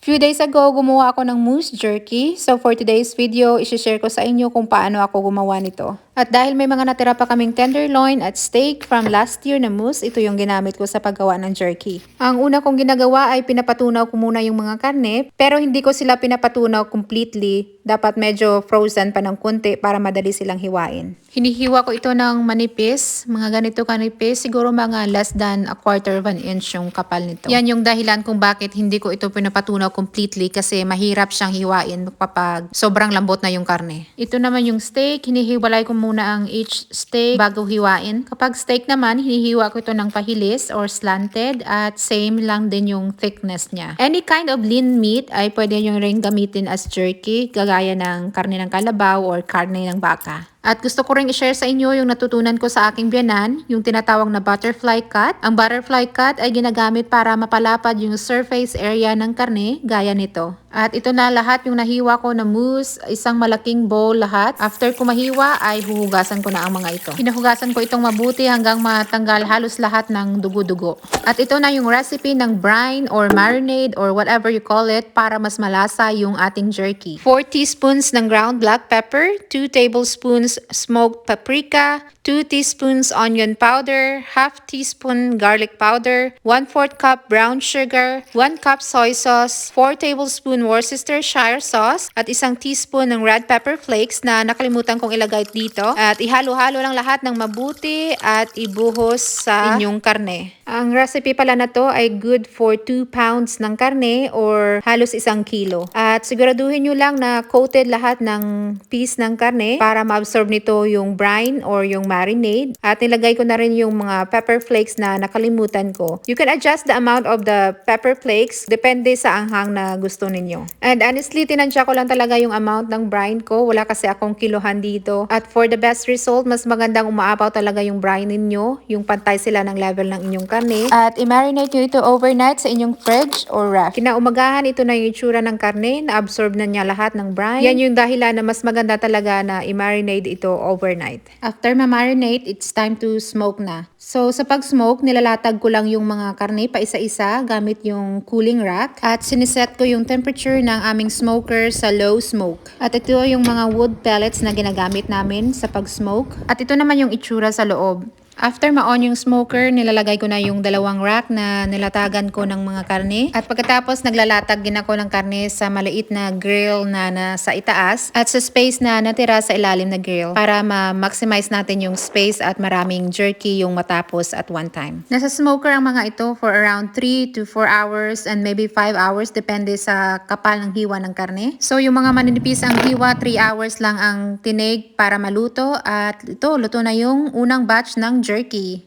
Few days ago, gumawa ako ng moose jerky. So for today's video, isi-share ko sa inyo kung paano ako gumawa nito. At dahil may mga natira pa kaming tenderloin at steak from last year na moose, ito yung ginamit ko sa paggawa ng jerky. Ang una kong ginagawa ay pinapatunaw ko muna yung mga karne, pero hindi ko sila pinapatunaw completely. Dapat medyo frozen pa ng kunti para madali silang hiwain. Hinihiwa ko ito ng manipis, mga ganito kanipis, siguro mga less than a quarter of an inch yung kapal nito. Yan yung dahilan kung bakit hindi ko ito pinapatunaw completely kasi mahirap siyang hiwain kapag sobrang lambot na yung karne. Ito naman yung steak, hinihiwalay ko muna ang each steak bago hiwain. Kapag steak naman, hinihiwa ko ito ng pahilis or slanted at same lang din yung thickness niya. Any kind of lean meat ay pwede nyo rin gamitin as jerky, gagaya ng karne ng kalabaw or karne ng baka. At gusto ko rin i-share sa inyo yung natutunan ko sa aking biyanan, yung tinatawag na butterfly cut. Ang butterfly cut ay ginagamit para mapalapad yung surface area ng karne, gaya nito. At ito na lahat yung nahiwa ko na mousse, isang malaking bowl lahat. After ko mahiwa ay huhugasan ko na ang mga ito. Hinuhugasan ko itong mabuti hanggang matanggal halos lahat ng dugo-dugo. At ito na yung recipe ng brine or marinade or whatever you call it para mas malasa yung ating jerky. 4 teaspoons ng ground black pepper, 2 tablespoons smoked paprika, 2 teaspoons onion powder, half teaspoon garlic powder, 1/4 cup brown sugar, 1 cup soy sauce, 4 tablespoon Worcestershire sauce, at isang teaspoon ng red pepper flakes na nakalimutan kong ilagay dito. At ihalo-halo lang lahat ng mabuti at ibuhos sa inyong karne. Ang recipe pala na to ay good for 2 pounds ng karne or halos 1 kilo. At siguraduhin nyo lang na coated lahat ng piece ng karne para ma-absorb nito yung brine or yung marinade. At nilagay ko na rin yung mga pepper flakes na nakalimutan ko. You can adjust the amount of the pepper flakes depende sa anghang na gusto ninyo. And honestly, tinansya ko lang talaga yung amount ng brine ko. Wala kasi akong kilohan dito. At for the best result, mas magandang umaapaw talaga yung brine ninyo. Yung pantay sila ng level ng inyong karne. At i-marinate nyo ito overnight sa inyong fridge or ref. Kinaumagahan, ito na yung itsura ng karne. Na-absorb na niya lahat ng brine. Yan yung dahilan na mas maganda talaga na i-marinate ito overnight. After ma-marinate, it's time to smoke na. So sa pag-smoke, nilalatag ko lang yung mga karne pa isa-isa gamit yung cooling rack. At siniset ko yung temperature ng aming smoker sa low smoke. At ito yung mga wood pellets na ginagamit namin sa pag-smoke. At ito naman yung itsura sa loob. After ma-on yung smoker, nilalagay ko na yung dalawang rack na nilatagan ko ng mga karne. At pagkatapos, naglalatag din ako ng karne sa maliit na grill na nasa itaas at sa space na natira sa ilalim na grill para ma-maximize natin yung space at maraming jerky yung matapos at one time. Nasa smoker ang mga ito for around 3 to 4 hours and maybe 5 hours depende sa kapal ng hiwa ng karne. So yung mga maninipis ang hiwa, 3 hours lang ang tinig para maluto at ito, luto na yung unang batch ng jerky.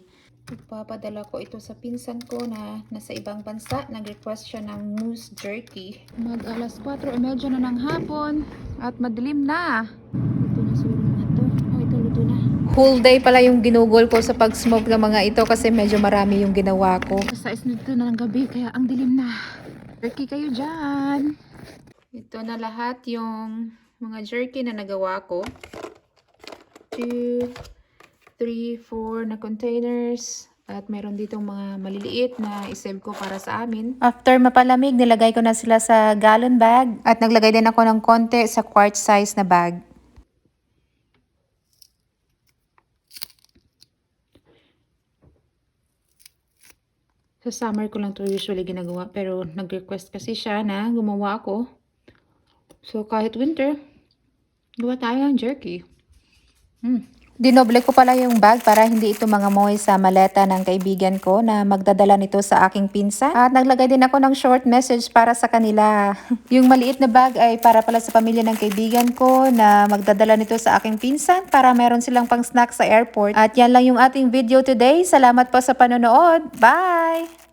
Ipapadala ko ito sa pinsan ko na nasa ibang bansa. Nag-request siya ng moose jerky. Mag-alas 4:30 na ng hapon at madilim na. Ito na siguro na ito. Oh, ito luto na. Whole day pala yung ginugol ko sa pag-smoke ng mga ito kasi medyo marami yung ginawa ko. Sa nito na ng gabi kaya ang dilim na. Jerky kayo dyan. Ito na lahat yung mga jerky na nagawa ko. 2, 3, 4 na containers. At meron ditong mga maliliit na isave ko para sa amin. After mapalamig, nilagay ko na sila sa gallon bag. At naglagay din ako ng konti sa quart size na bag. Sa summer ko lang to usually ginagawa. Pero nag-request kasi siya na gumawa ako. So kahit winter, gawa tayo ng jerky. Dinoble ko pala yung bag para hindi ito mangamoy sa maleta ng kaibigan ko na magdadala nito sa aking pinsan. At naglagay din ako ng short message para sa kanila. Yung maliit na bag ay para pala sa pamilya ng kaibigan ko na magdadala nito sa aking pinsan para meron silang pang snack sa airport. At yan lang yung ating video today. Salamat po sa panonood. Bye!